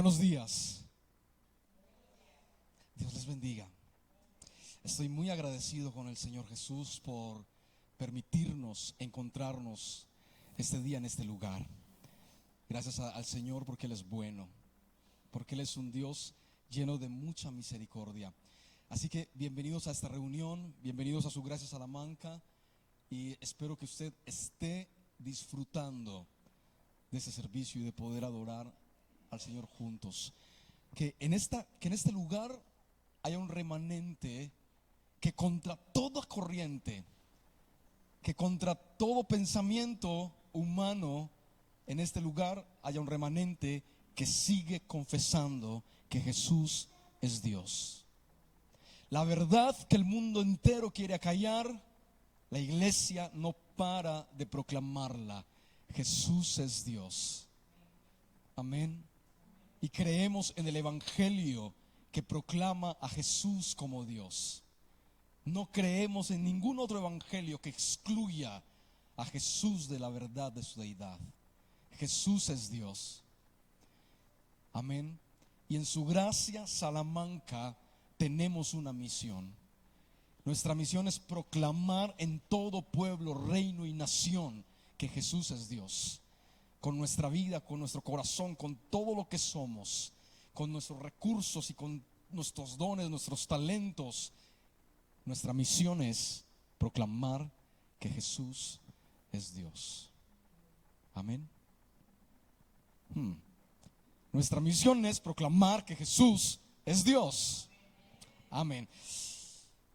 Buenos días. Dios les bendiga. Estoy muy agradecido con el Señor Jesús por permitirnos encontrarnos este día en este lugar. Gracias al Señor porque Él es bueno, porque Él es un Dios lleno de mucha misericordia. Así que bienvenidos a esta reunión, bienvenidos a su Gracia Salamanca, y espero que usted esté disfrutando de ese servicio y de poder adorar al Señor juntos. Que en este lugar haya un remanente que contra toda corriente, que contra todo pensamiento humano, en este lugar haya un remanente que sigue confesando que Jesús es Dios. La verdad que el mundo entero quiere acallar, la iglesia no para de proclamarla. Jesús es Dios. Amén. Y creemos en el evangelio que proclama a Jesús como Dios. No creemos en ningún otro evangelio que excluya a Jesús de la verdad de su deidad. Jesús es Dios. Amén. Y en su Gracia Salamanca tenemos una misión. Nuestra misión es proclamar en todo pueblo, reino y nación que Jesús es Dios. Con nuestra vida, con nuestro corazón, con todo lo que somos, con nuestros recursos y con nuestros dones, nuestros talentos. Nuestra misión es proclamar que Jesús es Dios. Amén. Nuestra misión es proclamar que Jesús es Dios. Amén.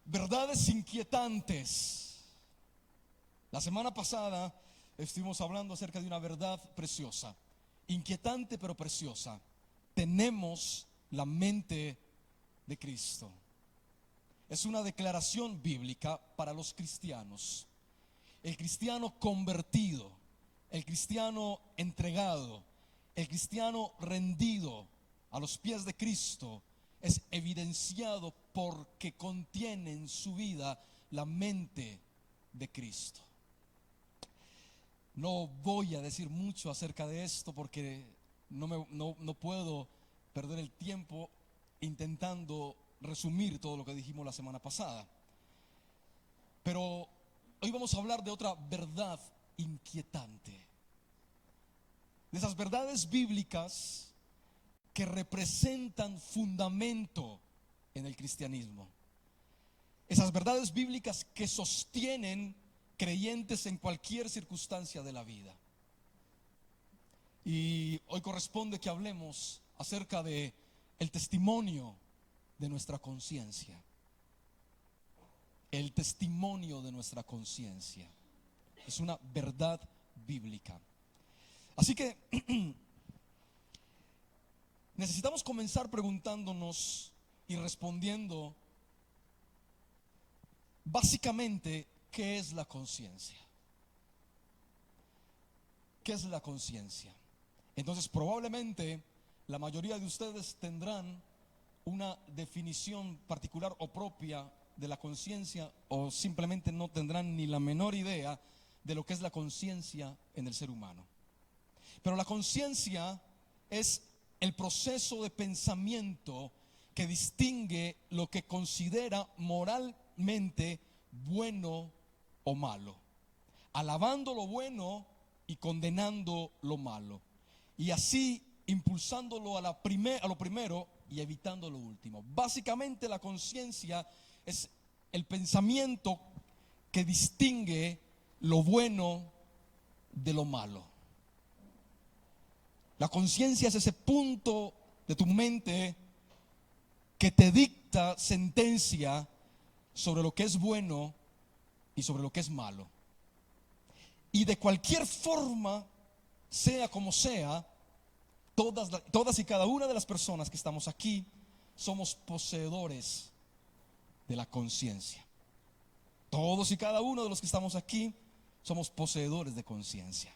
Verdades inquietantes. La semana pasada estuvimos hablando acerca de una verdad preciosa, inquietante pero preciosa. Tenemos la mente de Cristo. Es una declaración bíblica para los cristianos. El cristiano convertido, el cristiano entregado, el cristiano rendido a los pies de Cristo es evidenciado porque contiene en su vida la mente de Cristo. No voy a decir mucho acerca de esto porque no puedo perder el tiempo intentando resumir todo lo que dijimos la semana pasada. Pero hoy vamos a hablar de otra verdad inquietante. De esas verdades bíblicas que representan fundamento en el cristianismo. Esas verdades bíblicas que sostienen creyentes en cualquier circunstancia de la vida. Y hoy corresponde que hablemos acerca de el testimonio de nuestra conciencia. El testimonio de nuestra conciencia es una verdad bíblica. Así que necesitamos comenzar preguntándonos y respondiendo básicamente, ¿qué es la conciencia? ¿Qué es la conciencia? Entonces probablemente la mayoría de ustedes tendrán una definición particular o propia de la conciencia, o simplemente no tendrán ni la menor idea de lo que es la conciencia en el ser humano. Pero la conciencia es el proceso de pensamiento que distingue lo que considera moralmente bueno o malo, alabando lo bueno y condenando lo malo, y así impulsándolo a lo primero y evitando lo último. Básicamente la conciencia es el pensamiento que distingue lo bueno de lo malo. La conciencia es ese punto de tu mente que te dicta sentencia sobre lo que es bueno y sobre lo que es malo. Y de cualquier forma, sea como sea, todas y cada una de las personas que estamos aquí somos poseedores de la conciencia. Todos y cada uno de los que estamos aquí somos poseedores de conciencia.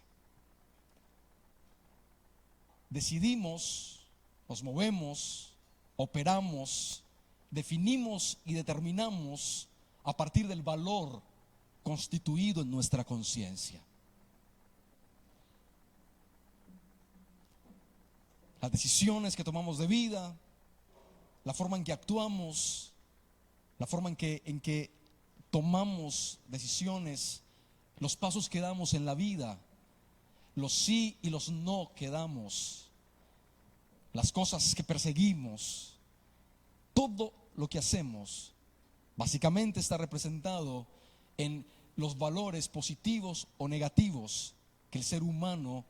Decidimos, nos movemos, operamos, definimos y determinamos a partir del valor constituido en nuestra conciencia. las decisiones que tomamos de vida, la forma en que actuamos, la forma en que tomamos decisiones, los pasos que damos en la vida, los sí y los no que damos, las cosas que perseguimos, todo lo que hacemos básicamente está representado en los valores positivos o negativos que el ser humano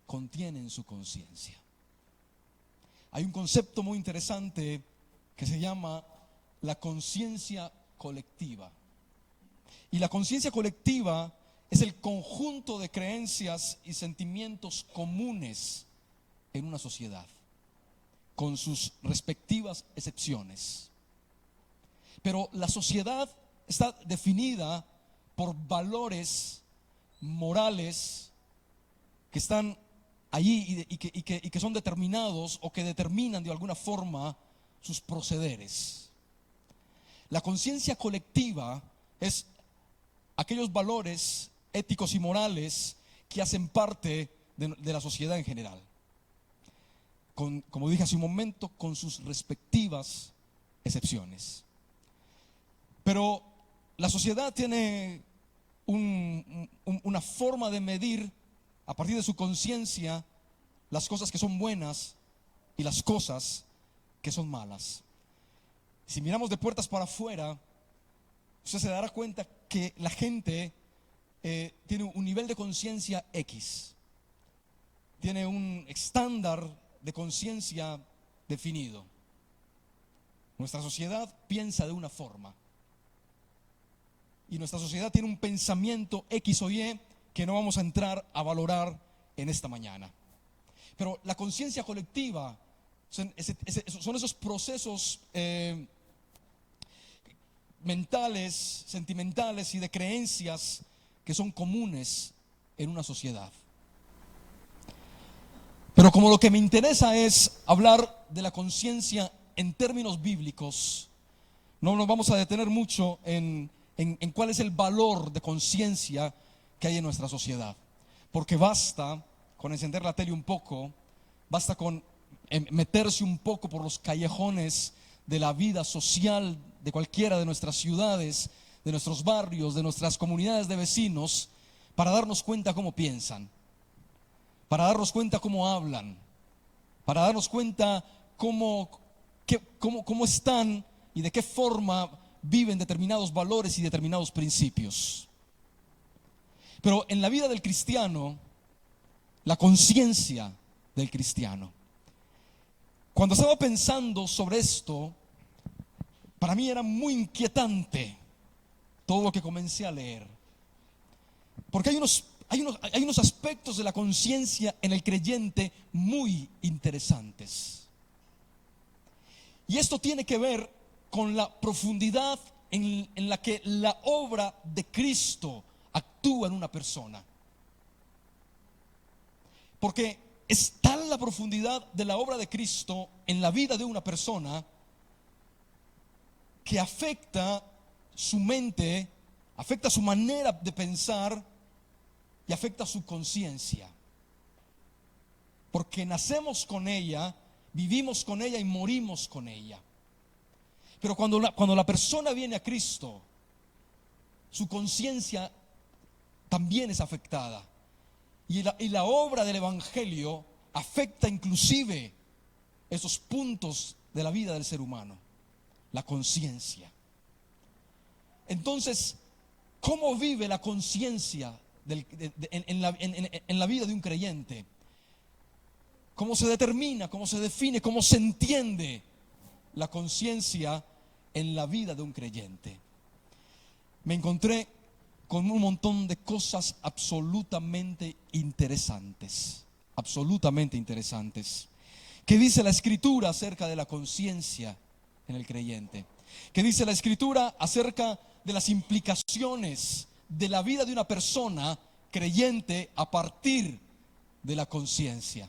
contiene en su conciencia. Hay un concepto muy interesante que se llama la conciencia colectiva. Y la conciencia colectiva es el conjunto de creencias y sentimientos comunes en una sociedad, con sus respectivas excepciones. Pero la sociedad está definida por valores morales que están allí y que son determinados o que determinan de alguna forma sus procederes. La conciencia colectiva es aquellos valores éticos y morales que hacen parte de la sociedad en general. Como dije hace un momento, con sus respectivas excepciones. Pero la sociedad tiene una forma de medir a partir de su conciencia las cosas que son buenas y las cosas que son malas. Si miramos de puertas para afuera, usted se dará cuenta que la gente tiene un nivel de conciencia X, tiene un estándar de conciencia definido. Nuestra sociedad piensa de una forma y nuestra sociedad tiene un pensamiento X o Y que no vamos a entrar a valorar en esta mañana. Pero la conciencia colectiva son esos procesos mentales, sentimentales y de creencias que son comunes en una sociedad. Pero como lo que me interesa es hablar de la conciencia en términos bíblicos, no nos vamos a detener mucho en cuál es el valor de conciencia que hay en nuestra sociedad. Porque basta con encender la tele un poco, basta con meterse un poco por los callejones de la vida social de cualquiera de nuestras ciudades, de nuestros barrios, de nuestras comunidades de vecinos, para darnos cuenta cómo piensan, para darnos cuenta cómo hablan, para darnos cuenta cómo están y de qué forma viven determinados valores y determinados principios. Pero en la vida del cristiano, la conciencia del cristiano, cuando estaba pensando sobre esto, para mí era muy inquietante todo lo que comencé a leer. Porque hay unos aspectos de la conciencia en el creyente muy interesantes. Y esto tiene que ver con la profundidad en la que la obra de Cristo actúa en una persona. Porque es tal la profundidad de la obra de Cristo en la vida de una persona que afecta su mente, afecta su manera de pensar y afecta su conciencia. Porque nacemos con ella, vivimos con ella y morimos con ella. Pero cuando la persona viene a Cristo, su conciencia también es afectada. Y la obra del Evangelio afecta inclusive esos puntos de la vida del ser humano, la conciencia. Entonces, ¿cómo vive la conciencia en la vida de un creyente? ¿Cómo se determina, cómo se define, cómo se entiende la conciencia en la vida de un creyente? Me encontré con un montón de cosas absolutamente interesantes. ¿Qué dice la Escritura acerca de la conciencia en el creyente? ¿Qué dice la Escritura acerca de las implicaciones de la vida de una persona creyente a partir de la conciencia?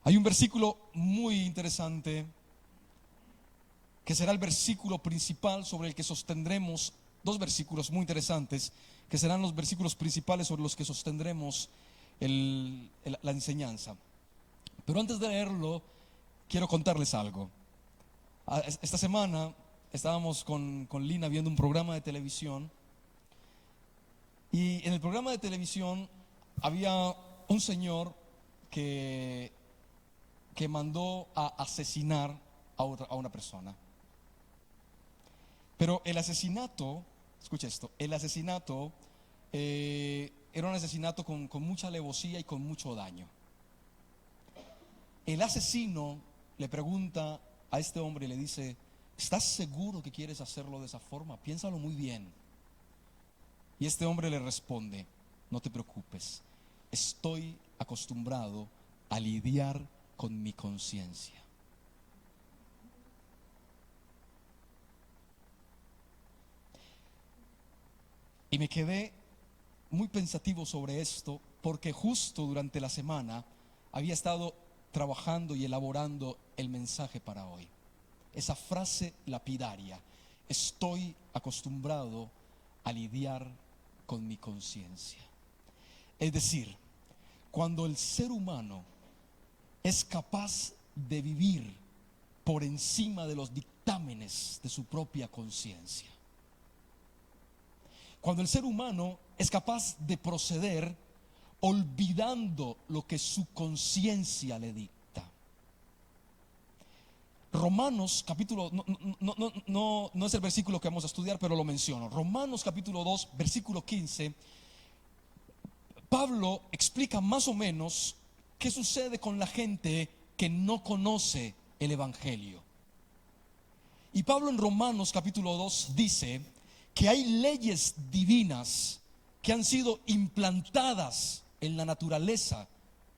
Hay un versículo muy interesante que será el versículo principal sobre el que sostendremos, dos versículos muy interesantes que serán los versículos principales sobre los que sostendremos la enseñanza. Pero antes de leerlo, quiero contarles algo. Esta semana estábamos con Lina viendo un programa de televisión, y en el programa de televisión había un señor que mandó a asesinar a una persona. Pero el asesinato, escucha esto, el asesinato era un asesinato con mucha alevosía y con mucho daño. El asesino le pregunta a este hombre y le dice: ¿estás seguro que quieres hacerlo de esa forma? Piénsalo muy bien. Y este hombre le responde: no te preocupes, estoy acostumbrado a lidiar con mi conciencia. Y me quedé muy pensativo sobre esto, porque justo durante la semana había estado trabajando y elaborando el mensaje para hoy. Esa frase lapidaria: estoy acostumbrado a lidiar con mi conciencia. Es decir, cuando el ser humano es capaz de vivir por encima de los dictámenes de su propia conciencia, cuando el ser humano es capaz de proceder olvidando lo que su conciencia le dicta. Romanos capítulo, no es el versículo que vamos a estudiar, pero lo menciono. Romanos capítulo 2, versículo 15. Pablo explica más o menos qué sucede con la gente que no conoce el Evangelio. Y Pablo en Romanos capítulo 2 dice que hay leyes divinas que han sido implantadas en la naturaleza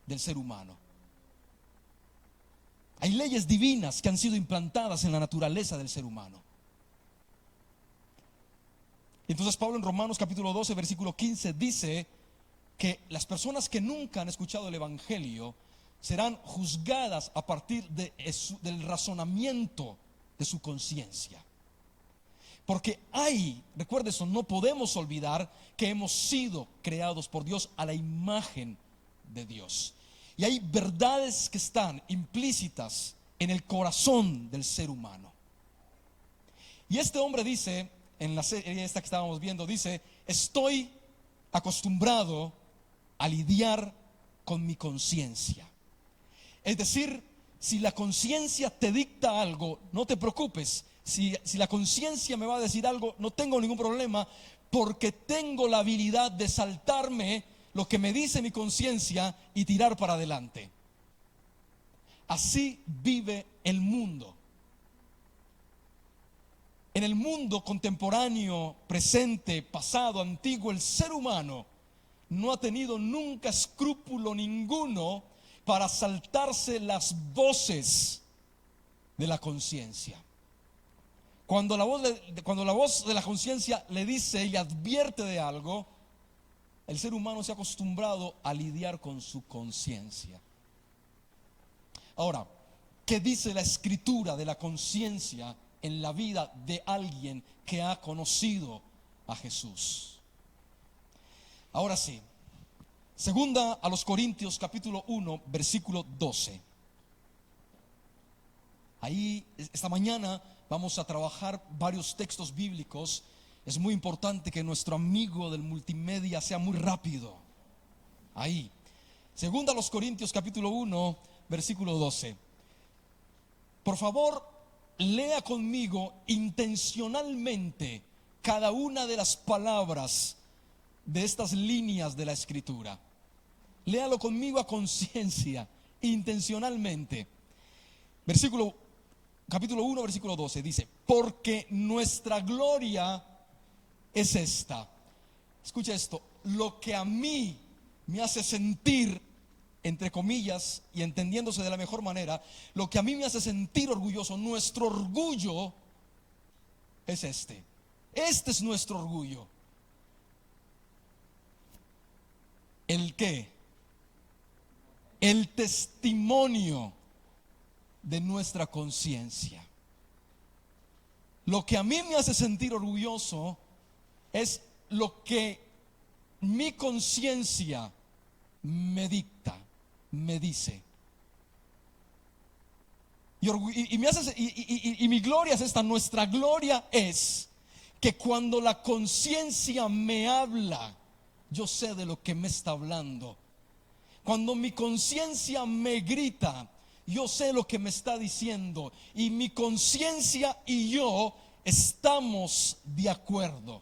del ser humano. Hay leyes divinas que han sido implantadas en la naturaleza del ser humano. Entonces Pablo en Romanos capítulo 12, versículo 15 dice que las personas que nunca han escuchado el Evangelio serán juzgadas a partir del razonamiento de su conciencia. Porque recuerde eso, no podemos olvidar que hemos sido creados por Dios a la imagen de Dios. Y hay verdades que están implícitas en el corazón del ser humano. Y este hombre dice, en la serie esta que estábamos viendo, dice: estoy acostumbrado a lidiar con mi conciencia. Es decir, si la conciencia te dicta algo, no te preocupes. Si la conciencia me va a decir algo, no tengo ningún problema, porque tengo la habilidad de saltarme lo que me dice mi conciencia y tirar para adelante. Así vive el mundo. En el mundo contemporáneo, presente, pasado, antiguo, el ser humano no ha tenido nunca escrúpulo ninguno para saltarse las voces de la conciencia. Cuando la voz de la conciencia le dice y advierte de algo, el ser humano se ha acostumbrado a lidiar con su conciencia. Ahora, ¿qué dice la Escritura de la conciencia en la vida de alguien que ha conocido a Jesús? Ahora sí, segunda a los Corintios capítulo 1, versículo 12. Ahí esta mañana vamos a trabajar varios textos bíblicos. Es muy importante que nuestro amigo del multimedia sea muy rápido. Ahí, segunda a los Corintios capítulo 1, versículo 12. Por favor, lea conmigo intencionalmente cada una de las palabras de estas líneas de la Escritura. Léalo conmigo a conciencia, intencionalmente. Capítulo 1, versículo 12 dice: porque nuestra gloria es esta. Escucha esto: lo que a mí me hace sentir, entre comillas y entendiéndose de la mejor manera, lo que a mí me hace sentir orgulloso, nuestro orgullo es este. Este es nuestro orgullo. ¿El qué? El testimonio de nuestra conciencia. Lo que a mí me hace sentir orgulloso es lo que mi conciencia me dicta, me dice. Y mi gloria es esta, nuestra gloria es que cuando la conciencia me habla, yo sé de lo que me está hablando. Cuando mi conciencia me grita, yo sé lo que me está diciendo. Y mi conciencia y yo estamos de acuerdo.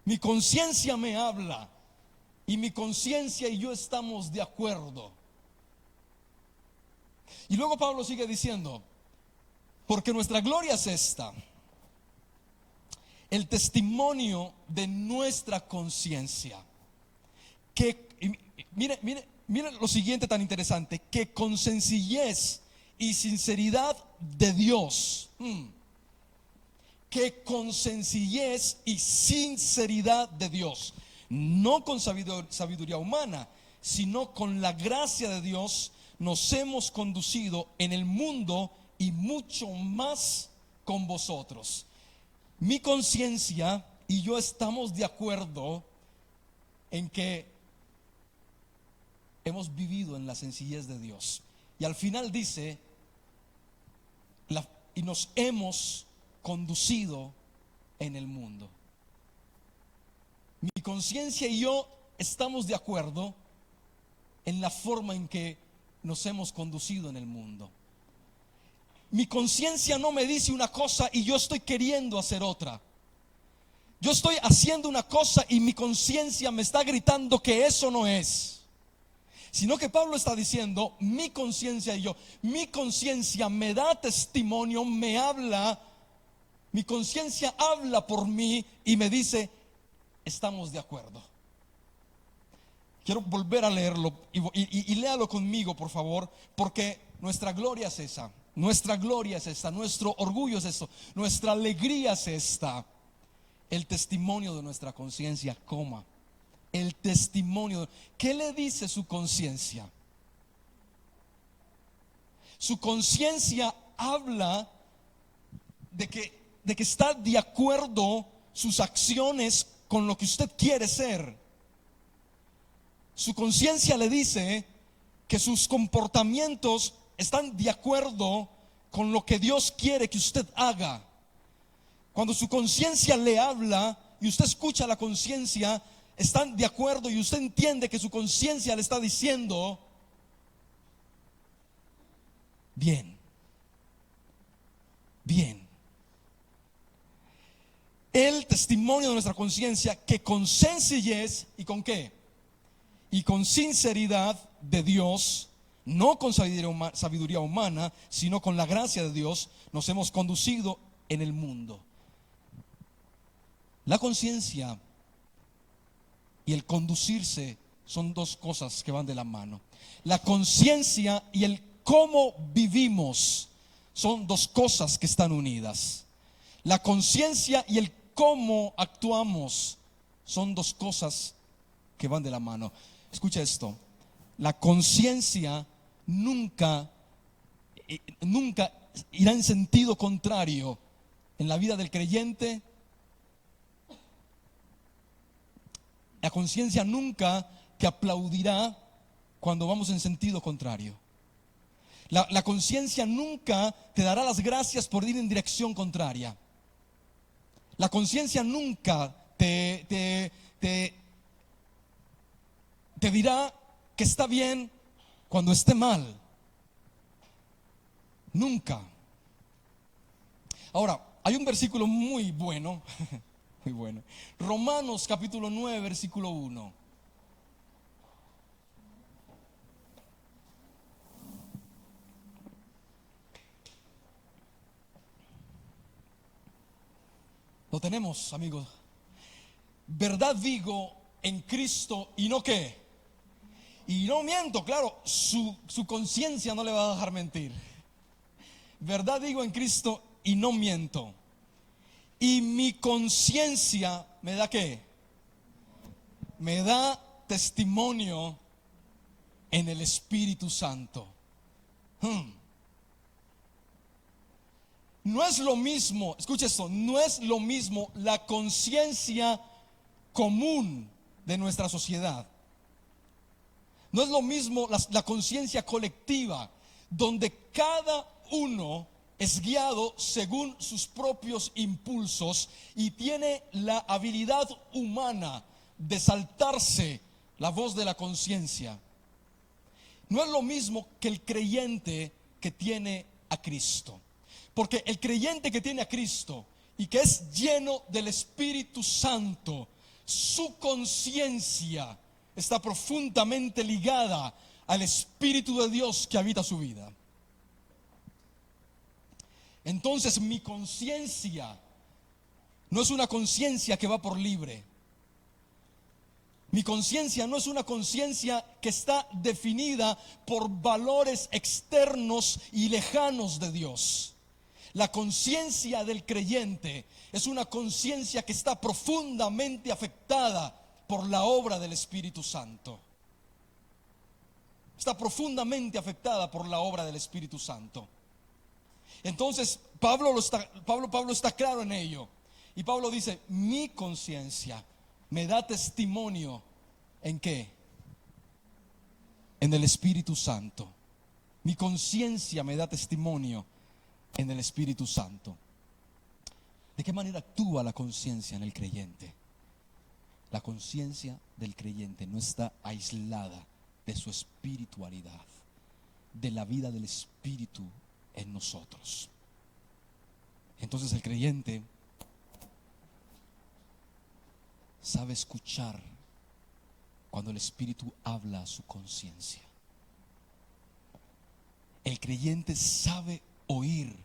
Mi conciencia me habla y mi conciencia y yo estamos de acuerdo. Y luego Pablo sigue diciendo, porque nuestra gloria es esta, el testimonio de nuestra conciencia. Que, mire lo siguiente tan interesante, que con sencillez y sinceridad de Dios, que con sencillez y sinceridad de Dios, no con sabiduría humana, sino con la gracia de Dios, nos hemos conducido en el mundo y mucho más con vosotros. Mi conciencia y yo estamos de acuerdo en que hemos vivido en la sencillez de Dios. Y al final dice, y nos hemos conducido en el mundo. Mi conciencia y yo estamos de acuerdo en la forma en que nos hemos conducido en el mundo. Mi conciencia no me dice una cosa y yo estoy queriendo hacer otra. Yo estoy haciendo una cosa y mi conciencia me está gritando que eso no es. Sino que Pablo está diciendo, mi conciencia y yo, mi conciencia me da testimonio, me habla, mi conciencia habla por mí y me dice, estamos de acuerdo. Quiero volver a leerlo y léalo conmigo, por favor, porque nuestra gloria es esa. Nuestra gloria es esta, nuestro orgullo es esto, nuestra alegría es esta. El testimonio de nuestra conciencia, el testimonio. ¿Qué le dice su conciencia? Su conciencia habla de que está de acuerdo sus acciones con lo que usted quiere ser. Su conciencia le dice que sus comportamientos están de acuerdo con lo que Dios quiere que usted haga. Cuando su conciencia le habla y usted escucha la conciencia, están de acuerdo y usted entiende que su conciencia le está diciendo, bien, bien. El testimonio de nuestra conciencia que con sencillez y con qué, y con sinceridad de Dios, no con sabiduría humana, sino con la gracia de Dios, nos hemos conducido en el mundo. La conciencia y el conducirse son dos cosas que van de la mano. La conciencia y el cómo vivimos son dos cosas que están unidas. La conciencia y el cómo actuamos son dos cosas que van de la mano. Escucha esto, la conciencia nunca irá en sentido contrario en la vida del creyente. La conciencia nunca te aplaudirá cuando vamos en sentido contrario. La conciencia nunca te dará las gracias por ir en dirección contraria. La conciencia nunca te dirá que está bien cuando esté mal. Nunca. Ahora, hay un versículo muy bueno, muy bueno. Romanos capítulo 9, versículo 1. Lo tenemos, amigos. Verdad digo en Cristo y no qué. Y no miento, claro, su conciencia no le va a dejar mentir. Verdad digo en Cristo y no miento. Y mi conciencia me da qué. Me da testimonio en el Espíritu Santo. No es lo mismo, escucha esto, no es lo mismo la conciencia común de nuestra sociedad. No es lo mismo la conciencia colectiva, donde cada uno es guiado según sus propios impulsos y tiene la habilidad humana de saltarse la voz de la conciencia. No es lo mismo que el creyente que tiene a Cristo. Porque el creyente que tiene a Cristo y que es lleno del Espíritu Santo, su conciencia está profundamente ligada al Espíritu de Dios que habita su vida. Entonces mi conciencia no es una conciencia que va por libre. Mi conciencia no es una conciencia que está definida por valores externos y lejanos de Dios. La conciencia del creyente es una conciencia que está profundamente afectada por la obra del Espíritu Santo. Está profundamente afectada por la obra del Espíritu Santo. Entonces Pablo está claro en ello. Y Pablo dice: mi conciencia me da testimonio. ¿En qué? En el Espíritu Santo. Mi conciencia me da testimonio en el Espíritu Santo. ¿De qué manera actúa la conciencia en el creyente? La conciencia del creyente no está aislada de su espiritualidad, de la vida del Espíritu en nosotros. Entonces el creyente sabe escuchar cuando el Espíritu habla a su conciencia. El creyente sabe oír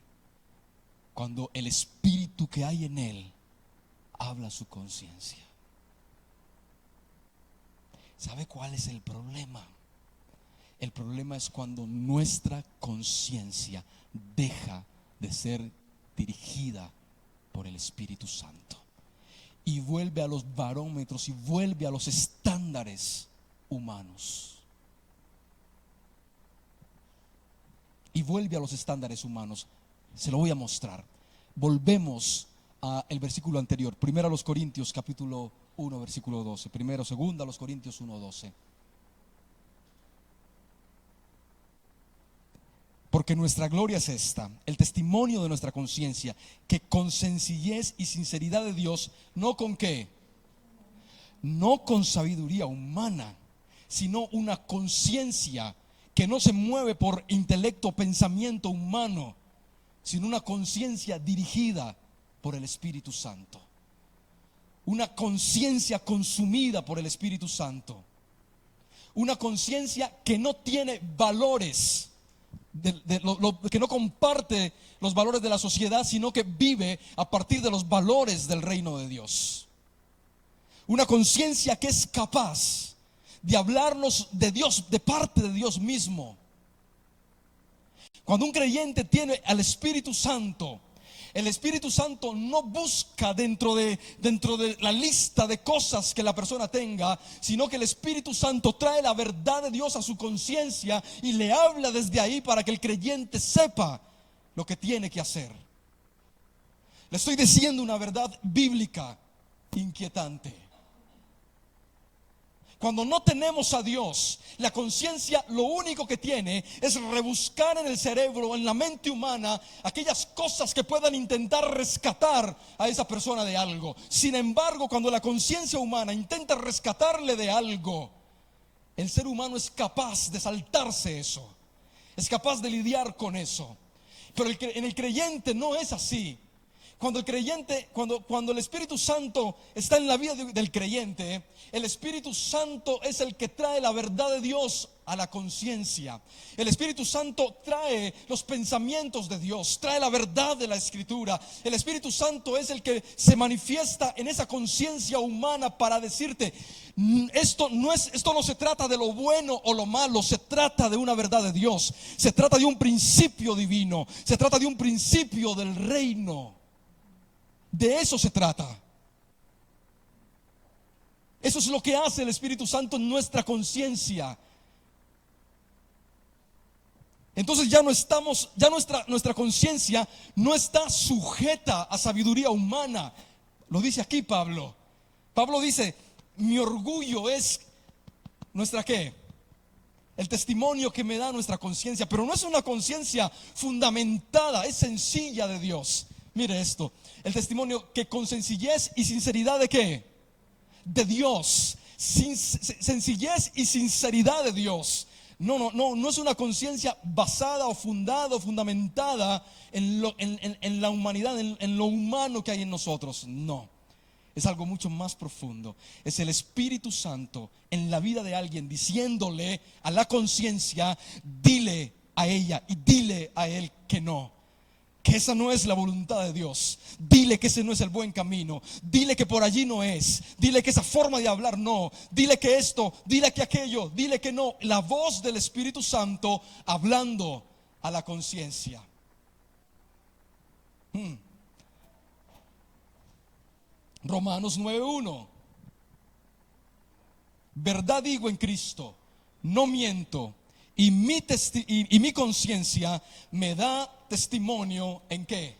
cuando el Espíritu que hay en él habla a su conciencia. ¿Sabe cuál es el problema? El problema es cuando nuestra conciencia deja de ser dirigida por el Espíritu Santo y vuelve a los barómetros y vuelve a los estándares humanos. Y vuelve a los estándares humanos. Se lo voy a mostrar. Volvemos al versículo anterior, 1 Corintios capítulo 1 versículo 12. 2 Corintios 1, 12. Porque nuestra gloria es esta, el testimonio de nuestra conciencia, que con sencillez y sinceridad de Dios, no con qué, no con sabiduría humana, sino una conciencia que no se mueve por intelecto o pensamiento humano, sino una conciencia dirigida por el Espíritu Santo. Una conciencia consumida por el Espíritu Santo. Una conciencia que no tiene valores, que no comparte los valores de la sociedad, sino que vive a partir de los valores del reino de Dios. Una conciencia que es capaz de hablarnos de Dios, de parte de Dios mismo. Cuando un creyente tiene al Espíritu Santo, el Espíritu Santo no busca dentro de la lista de cosas que la persona tenga, sino que el Espíritu Santo trae la verdad de Dios a su conciencia y le habla desde ahí para que el creyente sepa lo que tiene que hacer. Le estoy diciendo una verdad bíblica inquietante. Cuando no tenemos a Dios, la conciencia lo único que tiene es rebuscar en el cerebro, en la mente humana, aquellas cosas que puedan intentar rescatar a esa persona de algo. Sin embargo, cuando la conciencia humana intenta rescatarle de algo, el ser humano es capaz de saltarse eso, es capaz de lidiar con eso. Pero en el creyente no es así. Cuando el creyente, cuando el Espíritu Santo está en la vida del creyente, el Espíritu Santo es el que trae la verdad de Dios a la conciencia. El Espíritu Santo trae los pensamientos de Dios, trae la verdad de la Escritura. El Espíritu Santo es el que se manifiesta en esa conciencia humana para decirte: esto no se trata de lo bueno o lo malo, se trata de una verdad de Dios, se trata de un principio divino, se trata de un principio del reino. De eso se trata. Eso es lo que hace el Espíritu Santo en nuestra conciencia. Entonces ya nuestra conciencia no está sujeta a sabiduría humana. Lo dice aquí Pablo. Pablo dice, mi orgullo es nuestra ¿qué? El testimonio que me da nuestra conciencia, pero no es una conciencia fundamentada, es sencilla de Dios. Mire esto, el testimonio que con sencillez y sinceridad ¿de qué? De Dios, sencillez y sinceridad de Dios. No es una conciencia basada o fundada o fundamentada en la humanidad, en lo humano que hay en nosotros. No, es algo mucho más profundo. Es el Espíritu Santo en la vida de alguien diciéndole a la conciencia, dile a ella y dile a él que no, que esa no es la voluntad de Dios. Dile que ese no es el buen camino. Dile que por allí no es. Dile que esa forma de hablar no. Dile que esto, dile que aquello, dile que no. La voz del Espíritu Santo hablando a la conciencia. Romanos 9:1. Verdad digo en Cristo, no miento, y mi conciencia me da testimonio ¿en qué?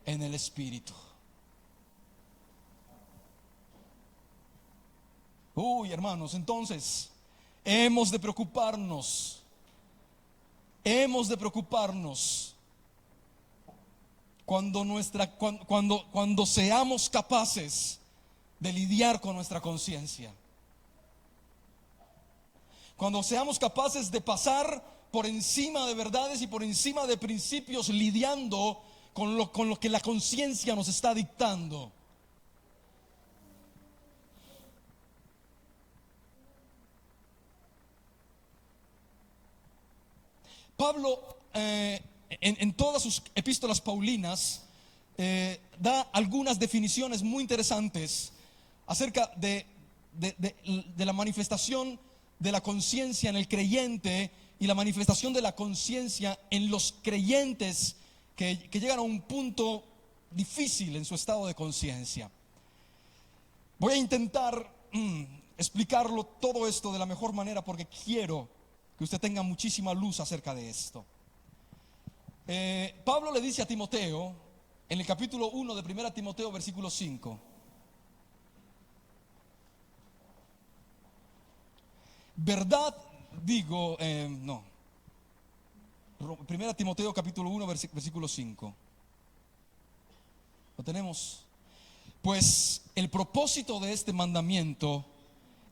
En el Espíritu. Uy, hermanos, entonces hemos de preocuparnos. Cuando seamos capaces de lidiar con nuestra conciencia. Cuando seamos capaces de pasar por encima de verdades y por encima de principios, lidiando con lo que la conciencia nos está dictando. Pablo en todas sus epístolas paulinas da algunas definiciones muy interesantes acerca de la manifestación de la conciencia en el creyente y la manifestación de la conciencia en los creyentes que llegan a un punto difícil en su estado de conciencia. Voy a intentar explicarlo todo esto de la mejor manera porque quiero que usted tenga muchísima luz acerca de esto. Pablo le dice a Timoteo en el capítulo 1 de 1 Timoteo versículo 5: verdad digo, 1 Timoteo capítulo 1 versículo 5. Lo tenemos. Pues el propósito de este mandamiento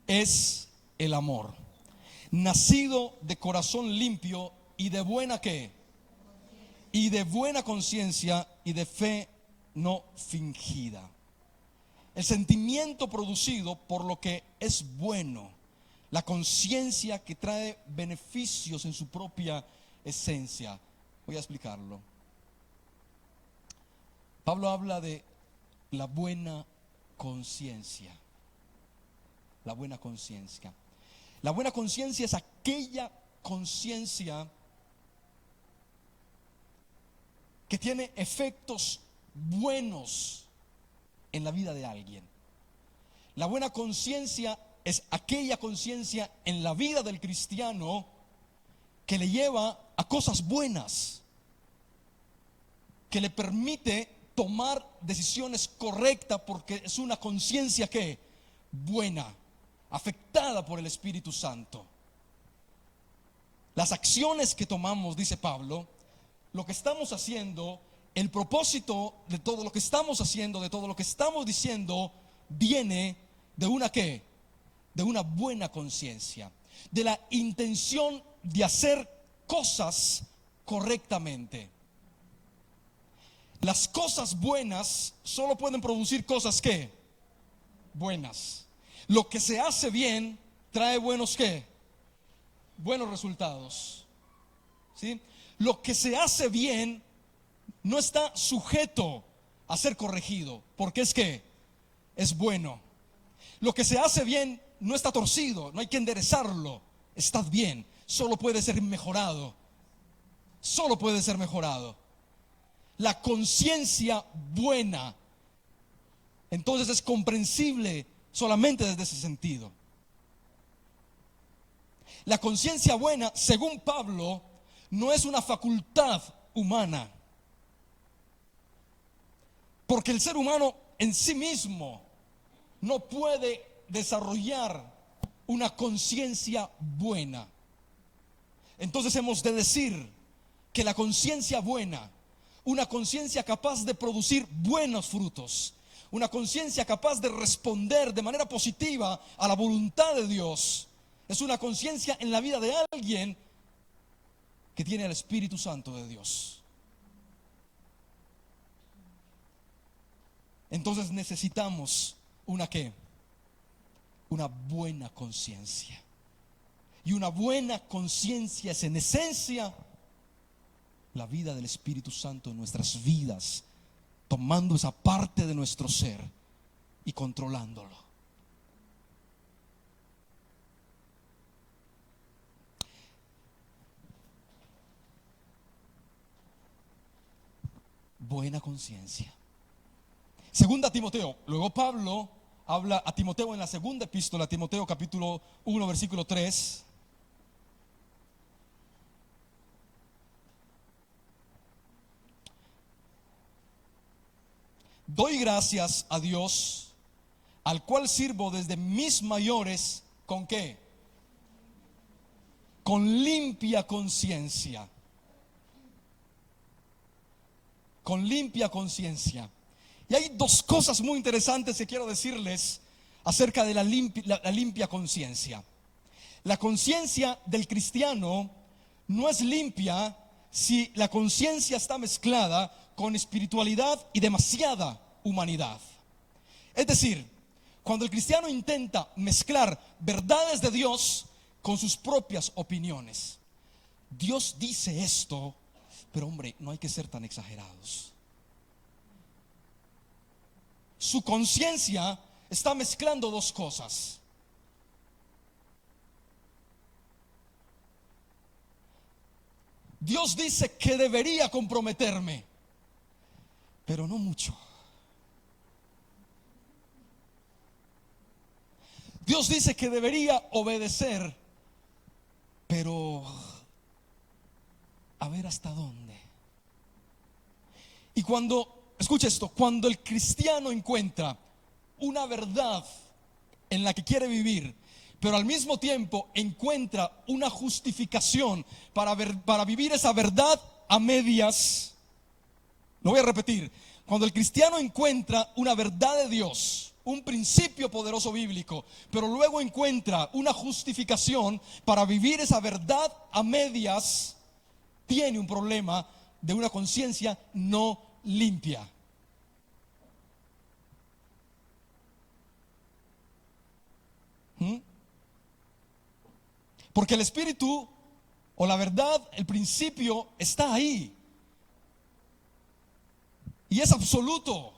es el amor, nacido de corazón limpio y de buena ¿qué? Y de buena conciencia y de fe no fingida. El sentimiento producido por lo que es bueno, la conciencia que trae beneficios en su propia esencia. Voy a explicarlo. Pablo habla de la buena conciencia. La buena conciencia. La buena conciencia es aquella conciencia que tiene efectos buenos en la vida de alguien. La buena conciencia es aquella conciencia en la vida del cristiano que le lleva a cosas buenas, que le permite tomar decisiones correctas porque es una conciencia que buena, afectada por el Espíritu Santo. Las acciones que tomamos, dice Pablo, lo que estamos haciendo, el propósito de todo lo que estamos haciendo, de todo lo que estamos diciendo, viene de una ¿qué? De una buena conciencia, de la intención de hacer cosas correctamente. Las cosas buenas solo pueden producir cosas ¿qué? Buenas. Lo que se hace bien trae buenos ¿qué? Buenos resultados. ¿Sí? Lo que se hace bien no está sujeto a ser corregido, porque es que es bueno. Lo que se hace bien no está torcido, no hay que enderezarlo, está bien, solo puede ser mejorado. Solo puede ser mejorado. La conciencia buena, entonces es comprensible solamente desde ese sentido. La conciencia buena, según Pablo, no es una facultad humana, porque el ser humano en sí mismo no puede desarrollar una conciencia buena. Entonces hemos de decir que la conciencia buena, una conciencia capaz de producir buenos frutos, una conciencia capaz de responder de manera positiva a la voluntad de Dios, es una conciencia en la vida de alguien que tiene el Espíritu Santo de Dios. Entonces necesitamos una ¿qué? Una buena conciencia. Y una buena conciencia es en esencia la vida del Espíritu Santo en nuestras vidas, tomando esa parte de nuestro ser y controlándolo. Buena conciencia. Segunda Timoteo. Luego Pablo habla a Timoteo en la segunda epístola, Timoteo capítulo 1 versículo 3. Doy gracias a Dios, al cual sirvo desde mis mayores, ¿con qué? Con limpia conciencia. Con limpia conciencia. Y hay dos cosas muy interesantes que quiero decirles acerca de la limpia conciencia. La conciencia del cristiano no es limpia si la conciencia está mezclada con espiritualidad y demasiada humanidad. Es decir, cuando el cristiano intenta mezclar verdades de Dios con sus propias opiniones. Dios dice esto, pero hombre, no hay que ser tan exagerados. Su conciencia está mezclando dos cosas. Dios dice que debería comprometerme, pero no mucho. Dios dice que debería obedecer, pero a ver hasta dónde. Y escucha esto, cuando el cristiano encuentra una verdad en la que quiere vivir, pero al mismo tiempo encuentra una justificación para vivir esa verdad a medias. Lo voy a repetir. Cuando el cristiano encuentra una verdad de Dios, un principio poderoso bíblico, pero luego encuentra una justificación para vivir esa verdad a medias, tiene un problema de una conciencia no limpia. Porque el espíritu o la verdad, el principio está ahí. Y es absoluto.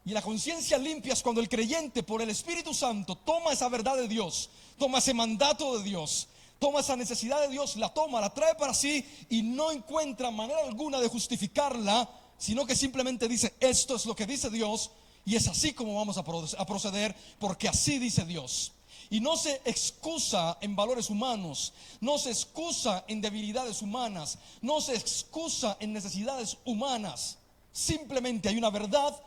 Y la conciencia limpia es cuando el creyente por el Espíritu Santo toma esa verdad de Dios, toma ese mandato de Dios, toma esa necesidad de Dios, la toma, la trae para sí y no encuentra manera alguna de justificarla, sino que simplemente dice, esto es lo que dice Dios y es así como vamos a proceder, porque así dice Dios. Y no se excusa en valores humanos, no se excusa en debilidades humanas, no se excusa en necesidades humanas. Simplemente hay una verdad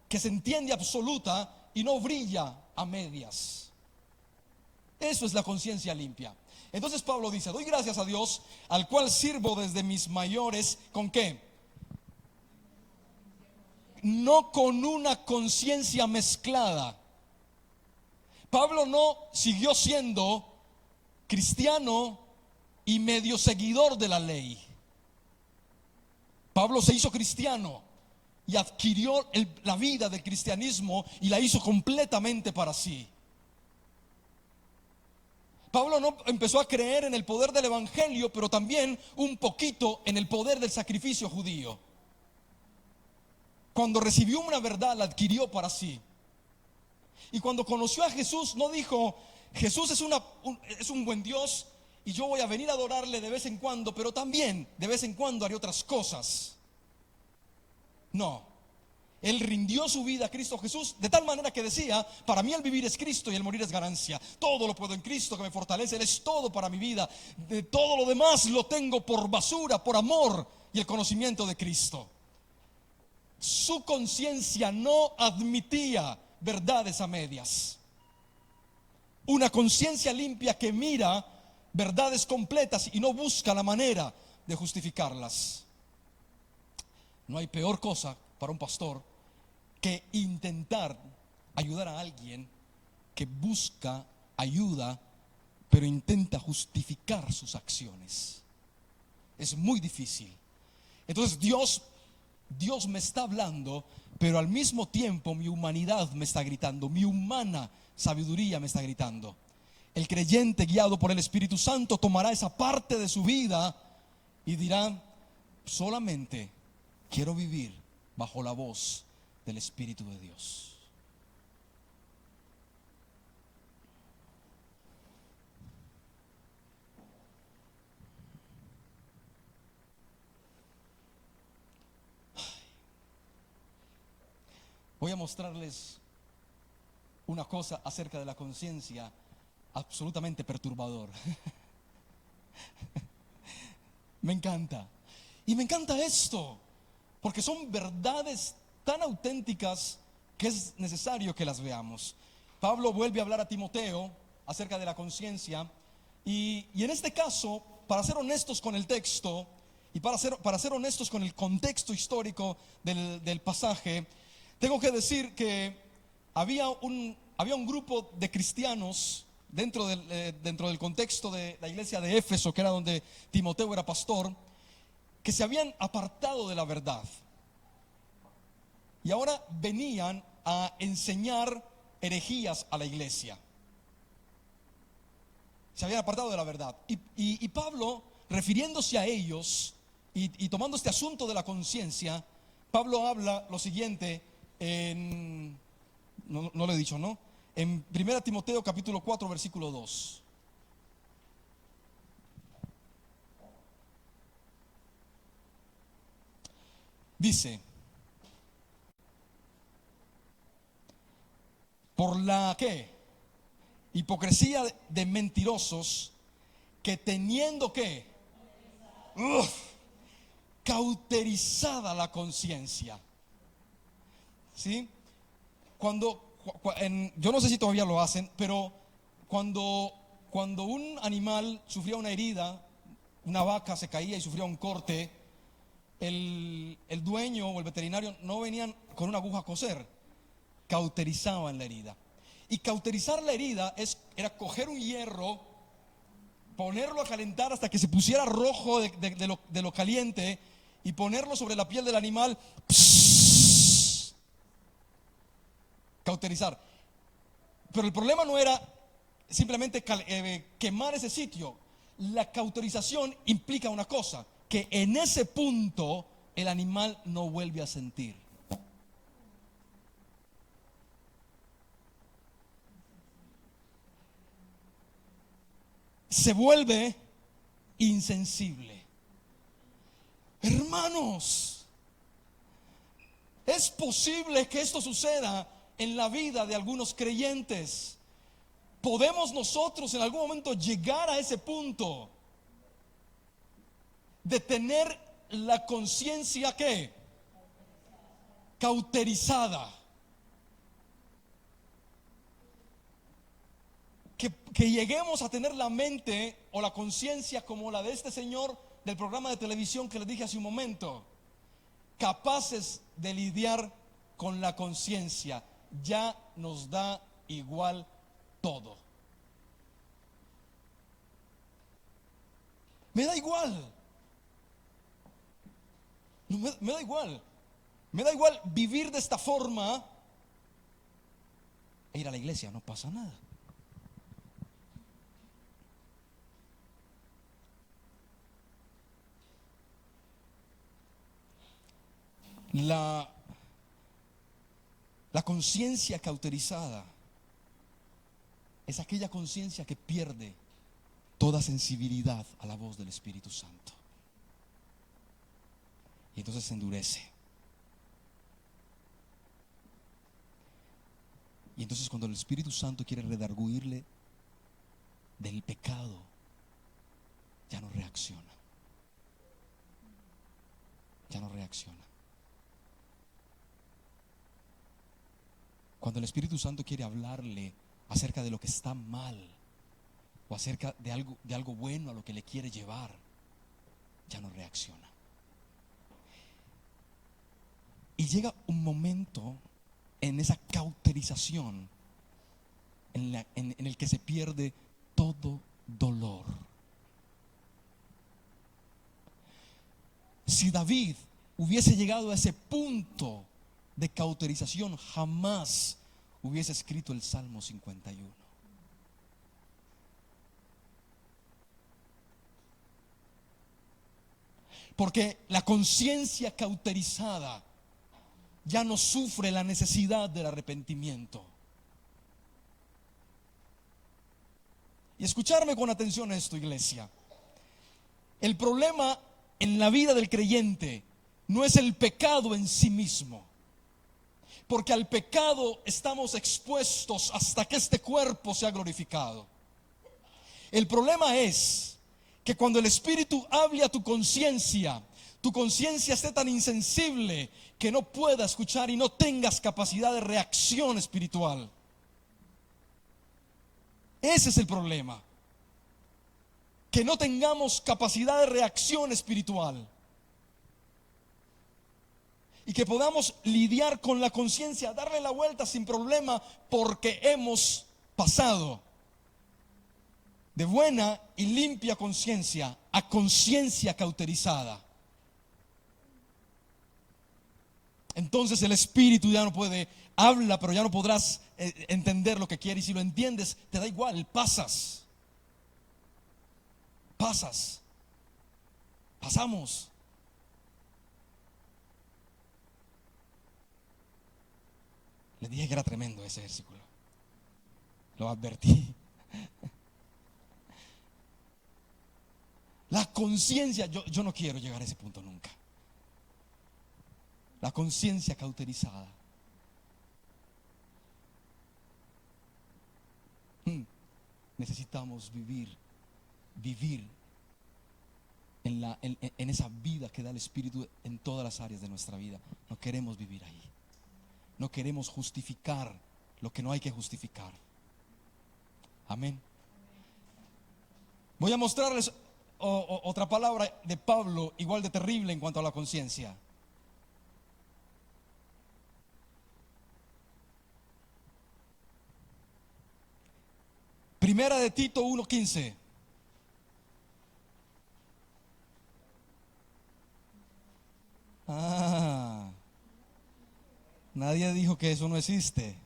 que se entiende absoluta y no brilla a medias. Eso es la conciencia limpia. Entonces Pablo dice, doy gracias a Dios, al cual sirvo desde mis mayores, ¿con qué? No con una conciencia mezclada. Pablo no siguió siendo cristiano y medio seguidor de la ley. Pablo se hizo cristiano y adquirió la vida del cristianismo y la hizo completamente para sí. Pablo no empezó a creer en el poder del evangelio, pero también un poquito en el poder del sacrificio judío. Cuando recibió una verdad, la adquirió para sí. Y cuando conoció a Jesús, no dijo, Jesús es un buen Dios y yo voy a venir a adorarle de vez en cuando, pero también de vez en cuando haré otras cosas. No, él rindió su vida a Cristo Jesús de tal manera que decía, para mí el vivir es Cristo y el morir es ganancia. Todo lo puedo en Cristo que me fortalece, Él es todo para mi vida. De todo lo demás lo tengo por basura, por amor y el conocimiento de Cristo. Su conciencia no admitía verdades a medias. Una conciencia limpia que mira verdades completas y no busca la manera de justificarlas. No hay peor cosa para un pastor que intentar ayudar a alguien que busca ayuda, pero intenta justificar sus acciones. Es muy difícil. Entonces Dios me está hablando, pero al mismo tiempo mi humanidad me está gritando, mi humana sabiduría me está gritando. El creyente guiado por el Espíritu Santo tomará esa parte de su vida y dirá: solamente quiero vivir bajo la voz del Espíritu de Dios. Voy a mostrarles una cosa acerca de la conciencia absolutamente perturbador. Me encanta. Y me encanta esto, porque son verdades tan auténticas que es necesario que las veamos. Pablo vuelve a hablar a Timoteo acerca de la conciencia. Y en este caso, para ser honestos con el texto y para ser honestos con el contexto histórico del pasaje, tengo que decir que había un grupo de cristianos dentro del contexto de la iglesia de Éfeso, que era donde Timoteo era pastor, que se habían apartado de la verdad y ahora venían a enseñar herejías a la iglesia. Se habían apartado de la verdad. Y Pablo, refiriéndose a ellos y tomando este asunto de la conciencia, Pablo habla lo siguiente no lo he dicho, ¿no? En 1 Timoteo capítulo 4 versículo 2. Dice: por la ¿qué? Hipocresía de mentirosos, que teniendo ¿qué? Cauterizada la conciencia. ¿Sí? Yo no sé si todavía lo hacen, pero cuando un animal sufría una herida, una vaca se caía y sufría un corte, el dueño o el veterinario no venían con una aguja a coser, cauterizaban la herida. Y cauterizar la herida era coger un hierro, ponerlo a calentar hasta que se pusiera rojo de lo caliente, y ponerlo sobre la piel del animal. Cauterizar. Pero el problema no era simplemente quemar ese sitio. La cauterización implica una cosa: que en ese punto el animal no vuelve a sentir. Se vuelve insensible. Hermanos, es posible que esto suceda en la vida de algunos creyentes. ¿Podemos nosotros en algún momento llegar a ese punto de tener la conciencia ¿qué? Cauterizada? Que lleguemos a tener la mente o la conciencia como la de este señor del programa de televisión que les dije hace un momento, capaces de lidiar con la conciencia. Ya nos da igual todo. Me da igual. No, me da igual. Me da igual vivir de esta forma e ir a la iglesia, no pasa nada. La conciencia cauterizada es aquella conciencia que pierde toda sensibilidad a la voz del Espíritu Santo. Y entonces se endurece. Y entonces cuando el Espíritu Santo quiere redarguirle del pecado, ya no reacciona. Ya no reacciona. Cuando el Espíritu Santo quiere hablarle acerca de lo que está mal o acerca de algo bueno a lo que le quiere llevar, ya no reacciona. Y llega un momento en esa cauterización en el que se pierde todo dolor. Si David hubiese llegado a ese punto de cauterización, jamás hubiese escrito el Salmo 51. Porque la conciencia cauterizada ya no sufre la necesidad del arrepentimiento. Y escucharme con atención esto, iglesia. El problema en la vida del creyente no es el pecado en sí mismo, porque al pecado estamos expuestos hasta que este cuerpo sea glorificado. El problema es que cuando el Espíritu hable a tu conciencia esté tan insensible que no pueda escuchar y no tengas capacidad de reacción espiritual. Ese es el problema. Que no tengamos capacidad de reacción espiritual. Y que podamos lidiar con la conciencia, darle la vuelta sin problema, porque hemos pasado de buena y limpia conciencia a conciencia cauterizada. Entonces el Espíritu ya no puede, habla, pero ya no podrás entender lo que quiere. Y si lo entiendes, te da igual, pasamos. Les dije que era tremendo ese versículo. Lo advertí. La conciencia, yo no quiero llegar a ese punto nunca. La conciencia cauterizada. Necesitamos vivir en esa vida que da el Espíritu en todas las áreas de nuestra vida. No queremos vivir ahí. No queremos justificar lo que no hay que justificar. Amén. Voy a mostrarles otra palabra de Pablo igual de terrible en cuanto a la conciencia. Primera de Tito 1:15. Nadie dijo que eso no existe.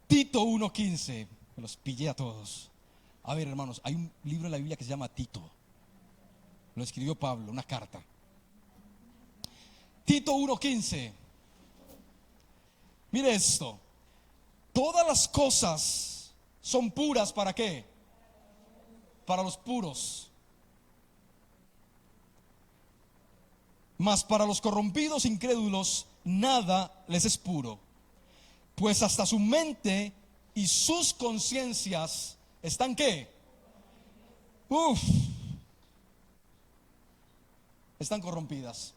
Tito 1:15. Me los pillé a todos. A ver, hermanos, hay un libro en la Biblia que se llama Tito. Lo escribió Pablo, una carta. Tito 1:15. Mire esto. Todas las cosas son puras, ¿para qué? Para los puros. Mas para los corrompidos incrédulos nada les es puro, pues hasta su mente y sus conciencias están ¿qué? Están corrompidas.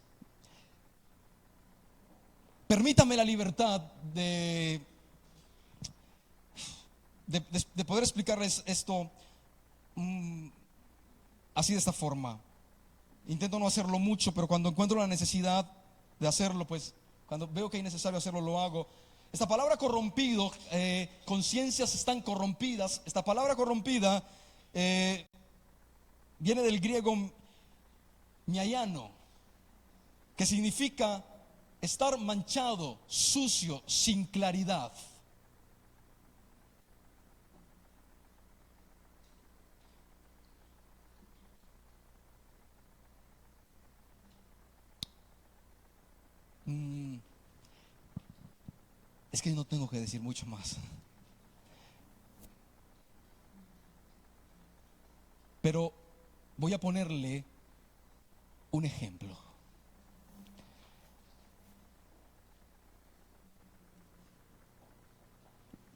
Permítame la libertad de poder explicarles esto así, de esta forma. Intento no hacerlo mucho, pero cuando encuentro la necesidad de hacerlo, pues cuando veo que es necesario hacerlo, lo hago. Esta palabra corrompido, conciencias están corrompidas. Esta palabra corrompida viene del griego miaiano, que significa estar manchado, sucio, sin claridad. Es que no tengo que decir mucho más. Pero voy a ponerle un ejemplo.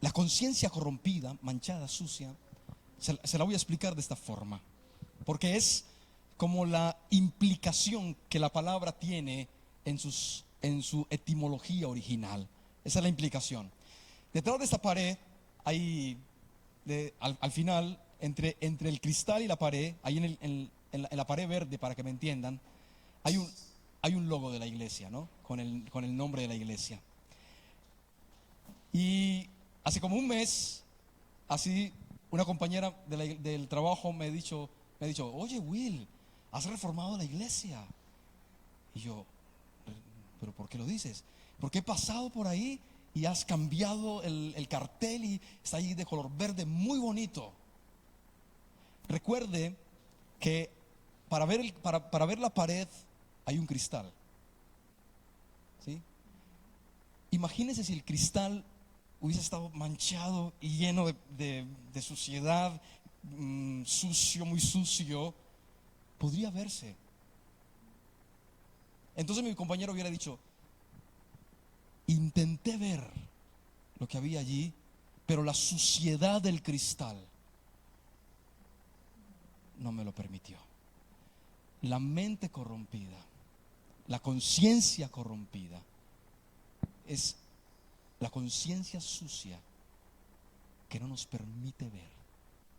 La conciencia corrompida, manchada, sucia, se la voy a explicar de esta forma, porque es como la implicación que la palabra tiene en su etimología original. Esa es la implicación. Detrás de esta pared hay, al final, entre el cristal y la pared, ahí en la pared verde, para que me entiendan, hay un logo de la iglesia, ¿no? Con el nombre de la iglesia. Y hace como un mes, así, una compañera del trabajo me ha dicho, oye, Will, has reformado la iglesia. Y yo, ¿pero por qué lo dices? Porque he pasado por ahí y has cambiado el cartel y está ahí de color verde, muy bonito. Recuerde que para ver la pared hay un cristal, ¿sí? Imagínese si el cristal hubiese estado manchado y lleno de suciedad, sucio, muy sucio, podría verse. Entonces mi compañero hubiera dicho, intenté ver lo que había allí, pero la suciedad del cristal no me lo permitió. La mente corrompida, la conciencia corrompida, es la conciencia sucia que no nos permite ver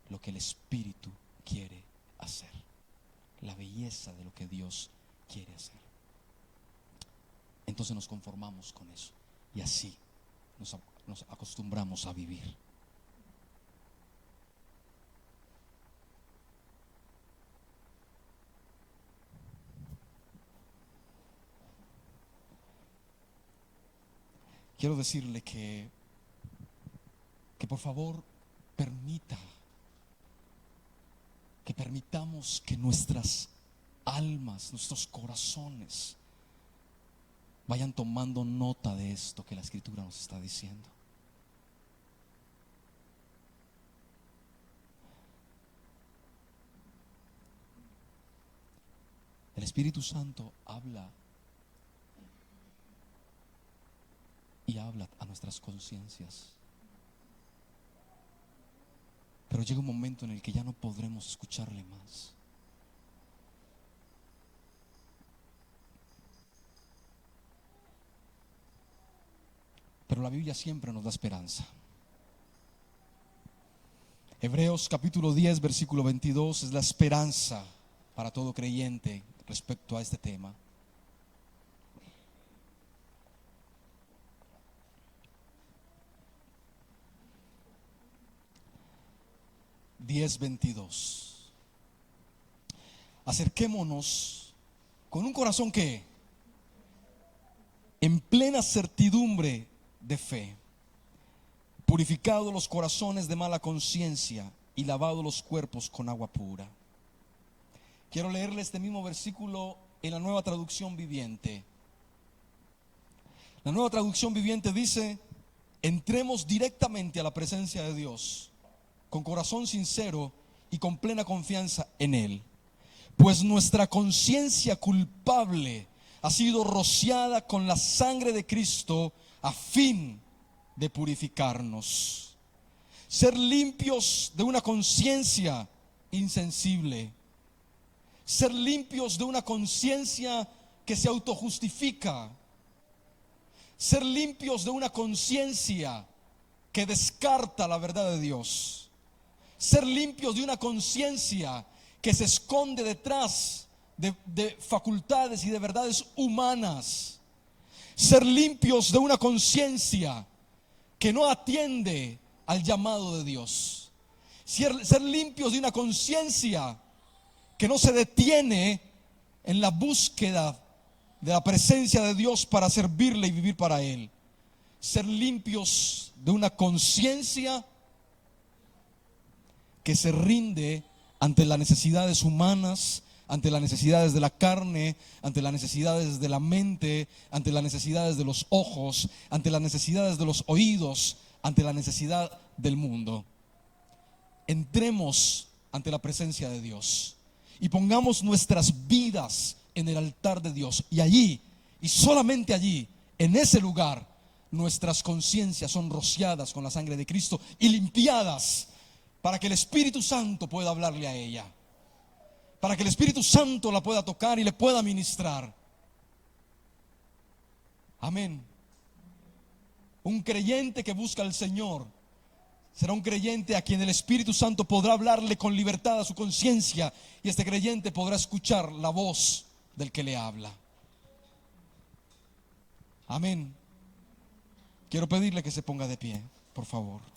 lo que el Espíritu quiere hacer, la belleza de lo que Dios quiere hacer. Entonces nos conformamos con eso y así nos acostumbramos a vivir. Quiero decirle que por favor permitamos que nuestras almas, nuestros corazones vayan tomando nota de esto que la Escritura nos está diciendo. El Espíritu Santo habla y habla a nuestras conciencias. Pero llega un momento en el que ya no podremos escucharle más. Pero la Biblia siempre nos da esperanza. Hebreos capítulo 10, versículo 22 es la esperanza para todo creyente respecto a este tema. Acerquémonos con un corazón que en plena certidumbre de fe, purificados los corazones de mala conciencia y lavados los cuerpos con agua pura. Quiero leerle este mismo versículo en la Nueva Traducción Viviente. La Nueva Traducción Viviente dice: entremos directamente a la presencia de Dios con corazón sincero y con plena confianza en Él, pues nuestra conciencia culpable ha sido rociada con la sangre de Cristo a fin de purificarnos. Ser limpios de una conciencia insensible, ser limpios de una conciencia que se autojustifica, ser limpios de una conciencia que descarta la verdad de Dios, ser limpios de una conciencia que se esconde detrás de facultades y de verdades humanas, ser limpios de una conciencia que no atiende al llamado de Dios, ser limpios de una conciencia que no se detiene en la búsqueda de la presencia de Dios para servirle y vivir para Él, ser limpios de una conciencia que se rinde ante las necesidades humanas, ante las necesidades de la carne, ante las necesidades de la mente, ante las necesidades de los ojos, ante las necesidades de los oídos, ante la necesidad del mundo. Entremos ante la presencia de Dios y pongamos nuestras vidas en el altar de Dios, y allí, y solamente allí, en ese lugar, nuestras conciencias son rociadas con la sangre de Cristo y limpiadas para que el Espíritu Santo pueda hablarle a ella, para que el Espíritu Santo la pueda tocar y le pueda ministrar. Amén. Un creyente que busca al Señor será un creyente a quien el Espíritu Santo podrá hablarle con libertad a su conciencia, y este creyente podrá escuchar la voz del que le habla. Amén. Quiero pedirle que se ponga de pie, por favor.